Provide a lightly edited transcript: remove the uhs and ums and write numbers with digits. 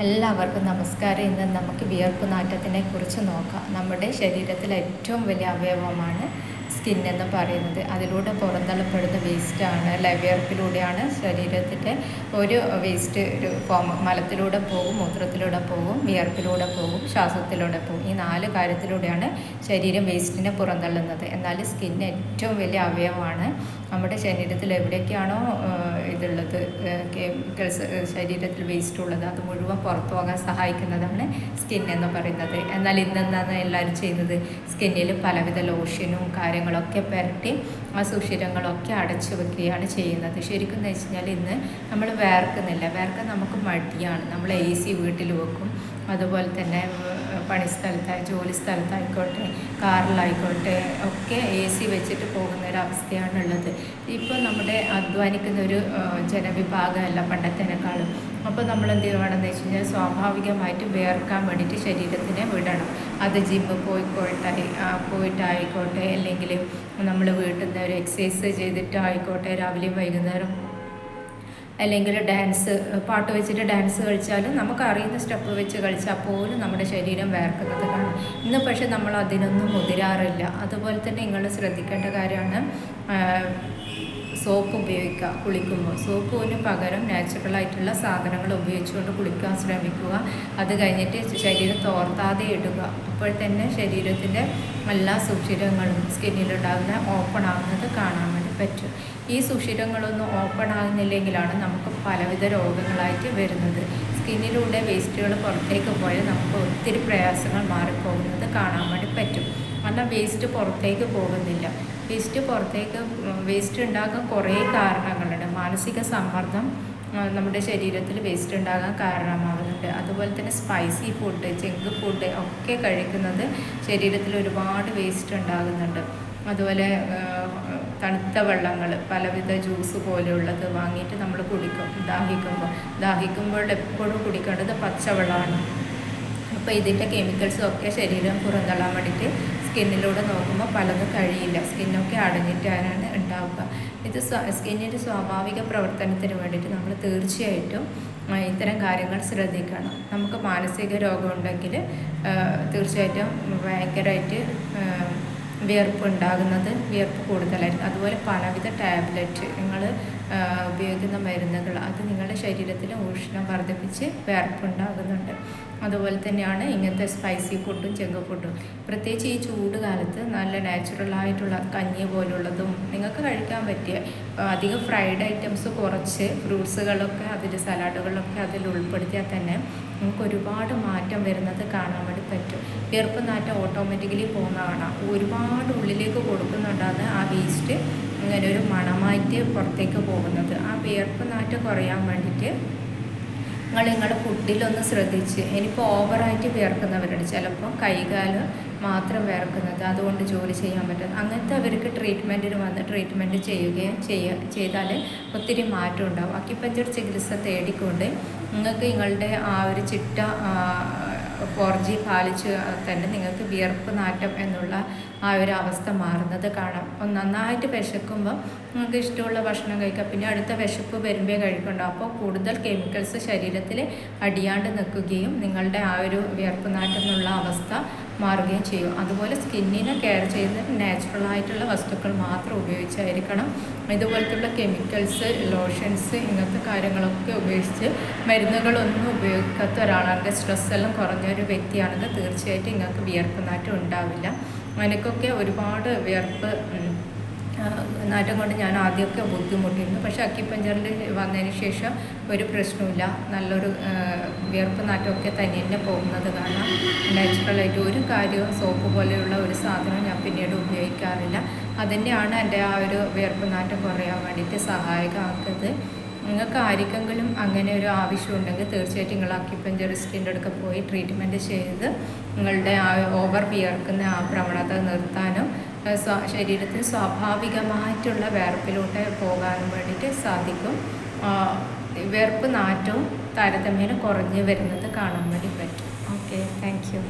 എല്ലാവർക്കും നമസ്കാരം. ഇന്ന് നമുക്ക് വിയർപ്പ് നാറ്റത്തിനെ കുറിച്ച് നോക്കാം. നമ്മുടെ ശരീരത്തിലെ ഏറ്റവും വലിയ അവയവമാണ് സ്കിൻ എന്ന് പറയുന്നത്. അതിലൂടെ പുറന്തള്ളപ്പെടുന്ന വേസ്റ്റാണ് വിയർപ്പിലൂടെയാണ് ശരീരത്തിൻ്റെ ഒരു വേസ്റ്റ് ഒരു മലത്തിലൂടെ പോകും, മൂത്രത്തിലൂടെ പോകും, വിയർപ്പിലൂടെ പോകും, ശ്വാസത്തിലൂടെ പോകും. ഈ 4 കാര്യത്തിലൂടെയാണ് ശരീരം വേസ്റ്റിനെ പുറന്തള്ളുന്നത്. എന്നാൽ സ്കിൻ ഏറ്റവും വലിയ അവയവമാണ്. നമ്മുടെ ശരീരത്തിൽ എവിടെയൊക്കെയാണോ ഇതുള്ളത്, കെമിക്കൽസ് ശരീരത്തിൽ വേസ്റ്റ് ഉള്ളത്, അത് മുഴുവൻ പുറത്തു പോകാൻ സഹായിക്കുന്നതാണ് സ്കിൻ എന്ന് പറയുന്നത്. എന്നാൽ ഇന്നെന്താണ് എല്ലാവരും ചെയ്യുന്നത്? സ്കിന്നിൽ പലവിധ ലോഷനും കാര്യങ്ങളൊക്കെ പുരട്ടി ആ സുഷിരങ്ങളൊക്കെ അടച്ചു വെക്കുകയാണ് ചെയ്യുന്നത്. ശരിക്കും എന്ന് വെച്ച് കഴിഞ്ഞാൽ ഇന്ന് നമ്മൾ വേർക്കുന്നില്ല. വേർക്കാൻ നമുക്ക് മടിയാണ്. നമ്മൾ AC വീട്ടിൽ വെക്കും. അതുപോലെ തന്നെ പണിസ്ഥലത്തായി ജോലി സ്ഥലത്തായിക്കോട്ടെ, കാറിലായിക്കോട്ടെ ഒക്കെ AC വെച്ചിട്ട് പോകുന്നൊരവസ്ഥയാണുള്ളത്. ഇപ്പോൾ നമ്മുടെ അധ്വാനിക്കുന്ന ഒരു ജനവിഭാഗമല്ല പണ്ടത്തേനേക്കാളും. അപ്പോൾ നമ്മൾ എന്ത് വേണമെന്ന് വെച്ച് കഴിഞ്ഞാൽ സ്വാഭാവികമായിട്ട് വേർക്കാൻ വേണ്ടിയിട്ട് ശരീരത്തിനെ വിടണം. അത് ജിമ്മിൽ പോയിട്ടായിക്കോട്ടെ, അല്ലെങ്കിൽ നമ്മൾ വീട്ടിൽ നിന്ന് ഒരു എക്സസൈസ് ചെയ്തിട്ടായിക്കോട്ടെ, രാവിലെയും വൈകുന്നേരം, അല്ലെങ്കിൽ ഡാൻസ് പാട്ട് വെച്ചിട്ട് ഡാൻസ് കളിച്ചാലും നമുക്ക് അറിയുന്ന സ്റ്റെപ്പ് വെച്ച് കളിച്ചാൽ പോലും നമ്മുടെ ശരീരം വേർക്കുന്നത് കാണാം. ഇന്ന് പക്ഷേ നമ്മൾ അതിനൊന്നും മുതിരാറില്ല. അതുപോലെ തന്നെ നിങ്ങൾ ശ്രദ്ധിക്കേണ്ട കാര്യമാണ് സോപ്പ് ഉപയോഗിക്കുക. കുളിക്കുമ്പോൾ സോപ്പിന് പകരം നാച്ചുറലായിട്ടുള്ള സാധനങ്ങൾ ഉപയോഗിച്ചുകൊണ്ട് കുളിക്കാൻ ശ്രമിക്കുക. അത് കഴിഞ്ഞിട്ട് ശരീരം തോർത്താതെ ഇടുക. അപ്പോൾ തന്നെ ശരീരത്തിൻ്റെ എല്ലാ സുഷിരങ്ങളും സ്കിന്നിലുണ്ടാകുന്ന ഓപ്പൺ ആകുന്നത് കാണാൻ വേണ്ടി പറ്റും. ഈ സുഷിരങ്ങളൊന്നും ഓപ്പൺ ആകുന്നില്ലെങ്കിലാണ് നമുക്ക് പലവിധ രോഗങ്ങളായിട്ട് വരുന്നത്. സ്കിന്നിലൂടെ വേസ്റ്റുകൾ പുറത്തേക്ക് പോയാൽ നമുക്ക് ഒത്തിരി പ്രയാസങ്ങൾ മാറിപ്പോകുന്നത് കാണാൻ വേണ്ടി പറ്റും. കാരണം വേസ്റ്റ് പുറത്തേക്ക് പോകുന്നില്ല. വേസ്റ്റ് ഉണ്ടാകാൻ കുറേ കാരണങ്ങളുണ്ട്. മാനസിക സമ്മർദ്ദം നമ്മുടെ ശരീരത്തിൽ വേസ്റ്റ് ഉണ്ടാകാൻ കാരണമാകുന്നുണ്ട്. അതുപോലെ തന്നെ സ്പൈസി ഫുഡ്, ജങ്ക് ഫുഡ് ഒക്കെ കഴിക്കുന്നത് ശരീരത്തിൽ ഒരുപാട് വേസ്റ്റ് ഉണ്ടാകുന്നുണ്ട്. അതുപോലെ തണുത്ത വെള്ളങ്ങൾ, പലവിധ ജ്യൂസ് പോലെയുള്ളത് വാങ്ങിയിട്ട് നമ്മൾ കുടിക്കും. ദാഹിക്കുമ്പോൾ എപ്പോഴും കുടിക്കേണ്ടത് പച്ചവെള്ളമാണ്. അപ്പോൾ ഇതിൻ്റെ കെമിക്കൽസും ഒക്കെ ശരീരം പുറന്തള്ളാൻ വേണ്ടിയിട്ട് സ്കിന്നിലൂടെ നോക്കുമ്പോൾ പലതും കഴിയില്ല. സ്കിന്നൊക്കെ അടഞ്ഞിട്ടാണ് ഉണ്ടാവുക. ഇത് സ്കിന്നിൻ്റെ സ്വാഭാവിക പ്രവർത്തനത്തിന് വേണ്ടിയിട്ട് നമ്മൾ തീർച്ചയായിട്ടും ഇത്തരം കാര്യങ്ങൾ ശ്രദ്ധിക്കണം. നമുക്ക് മാനസിക രോഗമുണ്ടെങ്കിൽ തീർച്ചയായിട്ടും ഭയങ്കരമായിട്ട് വിയർപ്പ് കൂടുതലായിരിക്കും. അതുപോലെ പലവിധ ടാബ്ലറ്റ് നിങ്ങൾ ഉപയോഗിക്കുന്ന മരുന്നുകൾ, അത് നിങ്ങളുടെ ശരീരത്തിൽ ഉഷ്ണം വർദ്ധിപ്പിച്ച് വിയർപ്പുണ്ടാകുന്നുണ്ട്. അതുപോലെ തന്നെയാണ് ഇങ്ങനത്തെ സ്പൈസി ഫുഡും ജങ്ക് ഫുഡും. പ്രത്യേകിച്ച് ഈ ചൂട് കാലത്ത് നല്ല നാച്ചുറലായിട്ടുള്ള കഞ്ഞി പോലുള്ളതും നിങ്ങൾക്ക് കഴിക്കാൻ പറ്റിയ അധികം ഫ്രൈഡ് ഐറ്റംസ് കുറച്ച് ഫ്രൂട്ട്സുകളൊക്കെ സലാഡുകളൊക്കെ അതിൽ ഉൾപ്പെടുത്തിയാൽ തന്നെ നമുക്ക് ഒരുപാട് മാറ്റം വരുന്നത് കാണാൻ വേണ്ടി പറ്റും. വിയർപ്പ് നാറ്റം ഓട്ടോമാറ്റിക്കലി പോകുന്ന കാണാം. ഒരുപാട് ഉള്ളിലേക്ക് കൊടുക്കുന്നുണ്ടാകുന്ന ആ വേസ്റ്റ് ഇങ്ങനെ ഒരു മണമായിട്ട് പുറത്തേക്ക് പോകുന്നത്. ആ വിയർപ്പ് നാറ്റം കുറയാൻ വേണ്ടിയിട്ട് നിങ്ങളുടെ ഫുഡിലൊന്ന് ശ്രദ്ധിച്ച്. ഇനിയിപ്പോൾ ഓവറായിട്ട് വിയർക്കുന്നവരുണ്ട്. ചിലപ്പോൾ കൈകാല് മാത്രം വിയർക്കുന്നത്, അതുകൊണ്ട് ജോലി ചെയ്യാൻ പറ്റും. അങ്ങനത്തെ അവർക്ക് ട്രീറ്റ്മെൻറ്റിന് വന്ന് ട്രീറ്റ്മെൻറ്റ് ചെയ്താൽ ഒത്തിരി മാറ്റം ഉണ്ടാകും. അക്യുപഞ്ചർ ചികിത്സ തേടിക്കൊണ്ട് നിങ്ങൾക്ക് നിങ്ങളുടെ ആ ഒരു ചിട്ട 4G പാലിച്ച് തന്നെ നിങ്ങൾക്ക് വിയർപ്പ് നാറ്റം എന്നുള്ള ആ ഒരു അവസ്ഥ മാറുന്നത് കാണാം. നന്നായിട്ട് വിശക്കുമ്പോൾ നിങ്ങൾക്ക് ഇഷ്ടമുള്ള ഭക്ഷണം കഴിക്കാം. പിന്നെ അടുത്ത വിശപ്പ് വരുമ്പേ കഴിക്കണ്ട. അപ്പോൾ കൂടുതൽ കെമിക്കൽസ് ശരീരത്തിൽ അടിയാണ്ട് നിൽക്കുകയും നിങ്ങളുടെ ആ ഒരു വിയർപ്പ് നാറ്റം എന്നുള്ള അവസ്ഥ മാറുകയും ചെയ്യും. അതുപോലെ സ്കിന്നിനെ കെയർ ചെയ്യുന്ന നാച്ചുറലായിട്ടുള്ള വസ്തുക്കൾ മാത്രം ഉപയോഗിച്ചായിരിക്കണം. ഇതുപോലത്തുള്ള കെമിക്കൽസ്, ലോഷൻസ്, ഇങ്ങനത്തെ കാര്യങ്ങളൊക്കെ ഉപയോഗിച്ച് മരുന്നുകളൊന്നും ഉപയോഗിക്കാത്ത ഒരാളാണെങ്കിൽ, സ്ട്രെസ് എല്ലാം കുറഞ്ഞൊരു വ്യക്തിയാണെങ്കിൽ തീർച്ചയായിട്ടും നിങ്ങൾക്ക് വിയർപ്പ് നാറ്റം ഉണ്ടാവില്ല. എനിക്കൊക്കെ ഒരുപാട് വിയർപ്പ് നാറ്റം കൊണ്ട് ഞാൻ ആദ്യമൊക്കെ ബുദ്ധിമുട്ടിയിരുന്നു. പക്ഷേ അക്യുപഞ്ചറിൽ വന്നതിന് ശേഷം ഒരു പ്രശ്നമില്ല. നല്ലൊരു വിയർപ്പ് നാറ്റമൊക്കെ തന്നെ പോകുന്നത് കാണാം. നാച്ചുറലായിട്ട് ഒരു കാര്യവും സോപ്പ് പോലെയുള്ള ഒരു സാധനം ഞാൻ പിന്നീട് ഉപയോഗിക്കാറില്ല. അതുതന്നെയാണ് എൻ്റെ ആ ഒരു വിയർപ്പ് നാറ്റം കുറയാൻ വേണ്ടിയിട്ട് സഹായകമാക്കുന്നത്. നിങ്ങൾക്ക് ആർക്കെങ്കിലും അങ്ങനെ ഒരു ആവശ്യമുണ്ടെങ്കിൽ തീർച്ചയായിട്ടും നിങ്ങൾ അക്യുപഞ്ചറിസ്റ്റിൻ്റെ അടുക്ക പോയി ട്രീറ്റ്മെൻറ്റ് ചെയ്ത് നിങ്ങളുടെ ആ ഓവർ വിയർക്കുന്ന ആ പ്രവണത നിർത്താനും ശരീരത്തിൽ സ്വാഭാവികമായിട്ടുള്ള വിയർപ്പിലൂടെ പോകാനും വേണ്ടിയിട്ട് സാധിക്കും. വിയർപ്പ് നാറ്റവും താരതമ്യേന കുറഞ്ഞു വരുന്നത് കാണാൻ വേണ്ടി പറ്റും. Okay, thank you.